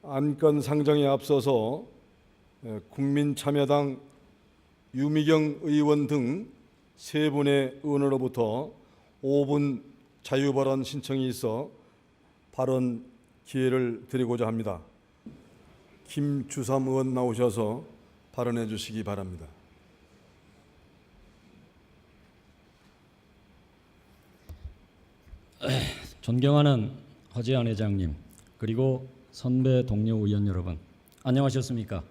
안건 상정에 앞서서 국민참여당 유미경 의원 등 세 분의 의원으로부터 5분 자유발언 신청이 있어 발언 기회를 드리고자 합니다. 김주삼 의원 나오셔서 발언해 주시기 바랍니다. 존경하는 허재한 회장님, 그리고 선배 동료 의원 여러분, 안녕하셨습니까?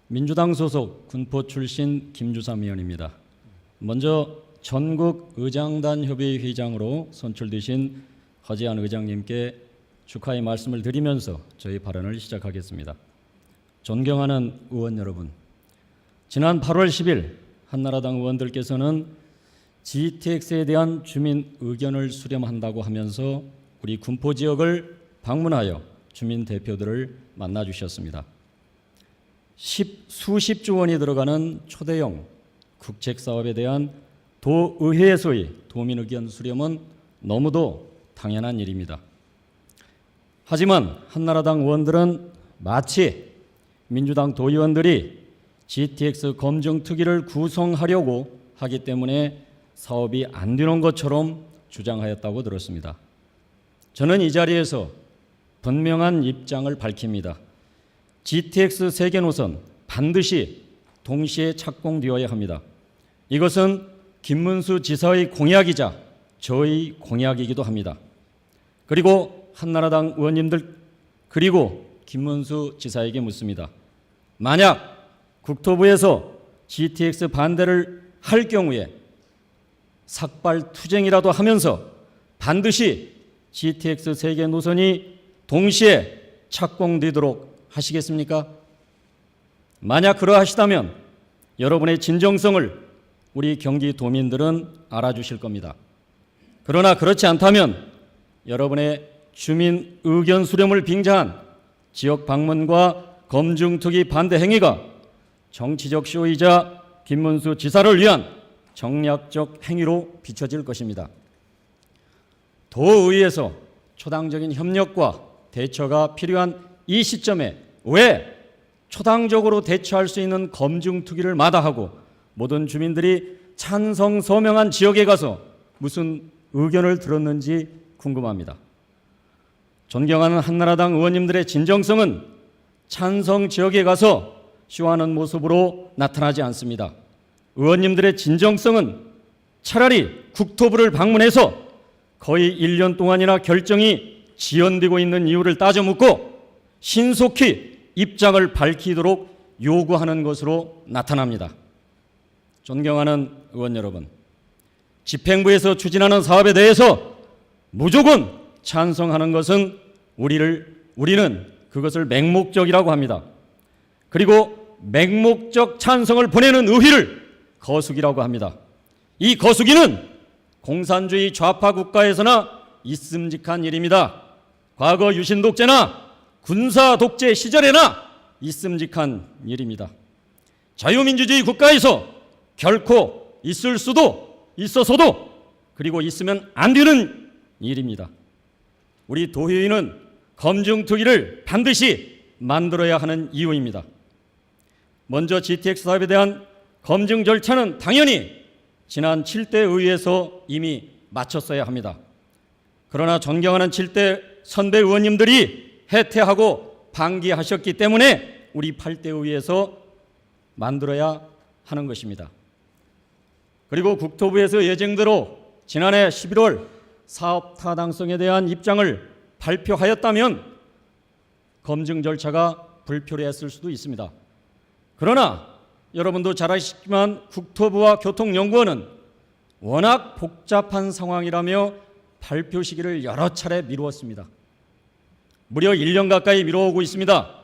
민주당 소속 군포 출신 김주삼 의원입니다. 먼저 전국 의장단 협의 회장으로 선출되신 허재한 의장님께 축하의 말씀을 드리면서 저희 발언을 시작하겠습니다. 존경하는 의원 여러분, 지난 8월 10일 한나라당 의원들께서는 GTX에 대한 주민 의견을 수렴한다고 하면서 우리 군포 지역을 방문하여 주민 대표들을 만나 주셨습니다. 수십조 원이 들어가는 초대형 국책 사업에 대한 도의회에서의 도민 의견 수렴은 너무도 당연한 일입니다. 하지만 한나라당 의원들은 마치 민주당 도의원들이 GTX 검증특위를 구성하려고 하기 때문에 사업이 안 되는 것처럼 주장하였다고 들었습니다. 저는 이 자리에서 분명한 입장을 밝힙니다. GTX 세계 노선 반드시 동시에 착공되어야 합니다. 이것은 김문수 지사의 공약이자 저의 공약이기도 합니다. 그리고 한나라당 의원님들 그리고 김문수 지사에게 묻습니다. 만약 국토부에서 GTX 반대를 할 경우에 삭발투쟁이라도 하면서 반드시 GTX 세계 노선이 동시에 착공되도록 하시겠습니까? 만약 그러하시다면 여러분의 진정성을 우리 경기도민들은 알아주실 겁니다. 그러나 그렇지 않다면 여러분의 주민 의견 수렴을 빙자한 지역 방문과 검증특위 반대 행위가 정치적 쇼이자 김문수 지사를 위한 정략적 행위로 비춰질 것입니다. 도의회에서 초당적인 협력과 대처가 필요한 이 시점에 왜 초당적으로 대처할 수 있는 검증특위를 마다하고 모든 주민들이 찬성 서명한 지역에 가서 무슨 의견을 들었는지 궁금합니다. 존경하는 한나라당 의원님들의 진정성은 찬성 지역에 가서 쇼하는 모습으로 나타나지 않습니다. 의원님들의 진정성은 차라리 국토부를 방문해서 거의 1년 동안이나 결정이 지연되고 있는 이유를 따져 묻고 신속히 입장을 밝히도록 요구하는 것으로 나타납니다. 존경하는 의원 여러분, 집행부에서 추진하는 사업에 대해서 무조건 찬성하는 것은 우리는 그것을 맹목적이라고 합니다. 그리고 맹목적 찬성을 보내는 의회를 거수기라고 합니다. 이 거수기는 공산주의 좌파 국가에서나 있음직한 일입니다. 과거 유신 독재나 군사 독재 시절에나 있음직한 일입니다. 자유민주주의 국가에서 결코 있을 수도 있어서도 그리고 있으면 안 되는 일입니다. 우리 도의회는 검증특위를 반드시 만들어야 하는 이유입니다. 먼저 GTX 사업에 대한 검증 절차는 당연히 지난 7대 의회에서 이미 마쳤어야 합니다. 그러나 존경하는 7대 선배 의원님들이 해태하고 방기하셨기 때문에 우리 8대 의회에서 만들어야 하는 것입니다. 그리고 국토부에서 예정대로 지난해 11월 사업 타당성에 대한 입장을 발표하였다면 검증 절차가 불필요했을 수도 있습니다. 그러나 여러분도 잘 아시지만 국토부와 교통연구원은 워낙 복잡한 상황이라며 발표 시기를 여러 차례 미루었습니다. 무려 1년 가까이 미뤄오고 있습니다.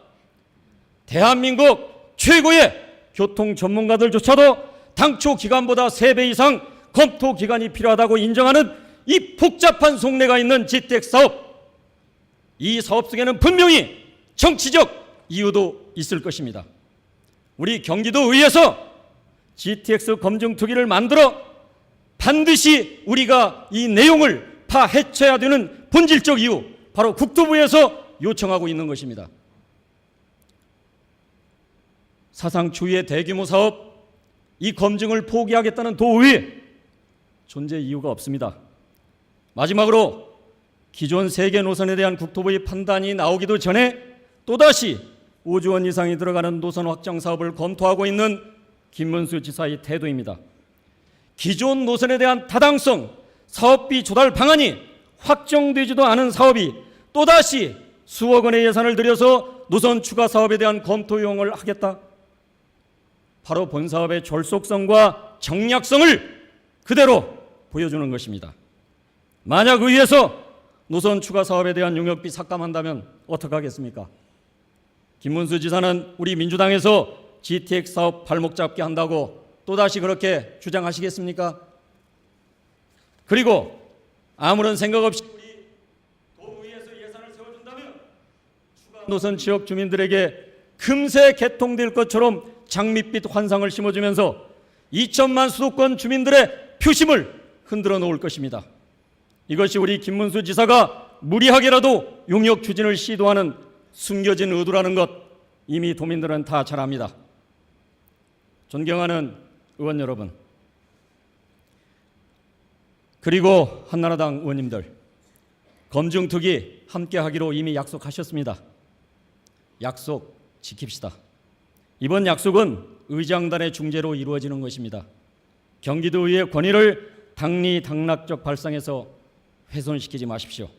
대한민국 최고의 교통 전문가들조차도 당초 기간보다 3배 이상 검토 기간이 필요하다고 인정하는 이 복잡한 속내가 있는 GTX 사업, 이 사업 속에는 분명히 정치적 이유도 있을 것입니다. 우리 경기도의회에서 GTX 검증특위를 만들어 반드시 우리가 이 내용을 파헤쳐야 되는 본질적 이유, 바로 국토부에서 요청하고 있는 것입니다. 사상 초유의 대규모 사업, 이 검증을 포기하겠다는 도의회 존재 이유가 없습니다. 마지막으로 기존 3개 노선에 대한 국토부의 판단이 나오기도 전에 또다시 5조 원 이상이 들어가는 노선 확장 사업을 검토하고 있는 김문수 지사의 태도입니다. 기존 노선에 대한 타당성, 사업비 조달 방안이 확정되지도 않은 사업이 또다시 수억 원의 예산을 들여서 노선 추가 사업에 대한 검토 요청을 하겠다. 바로 본 사업의 졸속성과 정략성을 그대로 보여주는 것입니다. 만약 의회에서 노선 추가 사업에 대한 용역비 삭감한다면 어떡하겠습니까? 김문수 지사는 우리 민주당에서 GTX 사업 발목 잡게 한다고 또다시 그렇게 주장하시겠습니까? 그리고 아무런 생각 없이 우리 도의회에서 예산을 세워준다면 추가 노선 지역 주민들에게 금세 개통될 것처럼 장밋빛 환상을 심어주면서 2천만 수도권 주민들의 표심을 흔들어 놓을 것입니다. 이것이 우리 김문수 지사가 무리하게라도 용역 추진을 시도하는 숨겨진 의도라는 것 이미 도민들은 다 잘 압니다. 존경하는 의원 여러분, 그리고 한나라당 의원님들, 검증특위 함께 하기로 이미 약속하셨습니다. 약속 지킵시다. 이번 약속은 의장단의 중재로 이루어지는 것입니다. 경기도의회 권위를 당리당락적 발상에서 훼손시키지 마십시오.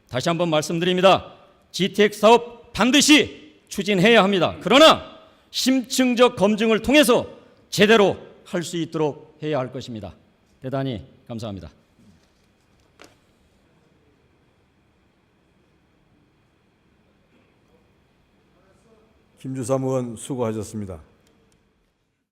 다시 한번 말씀드립니다. GTX 사업 반드시 추진해야 합니다. 그러나 심층적 검증을 통해서 제대로 할 수 있도록 해야 할 것입니다. 대단히 감사합니다. 김주삼 의원 수고하셨습니다.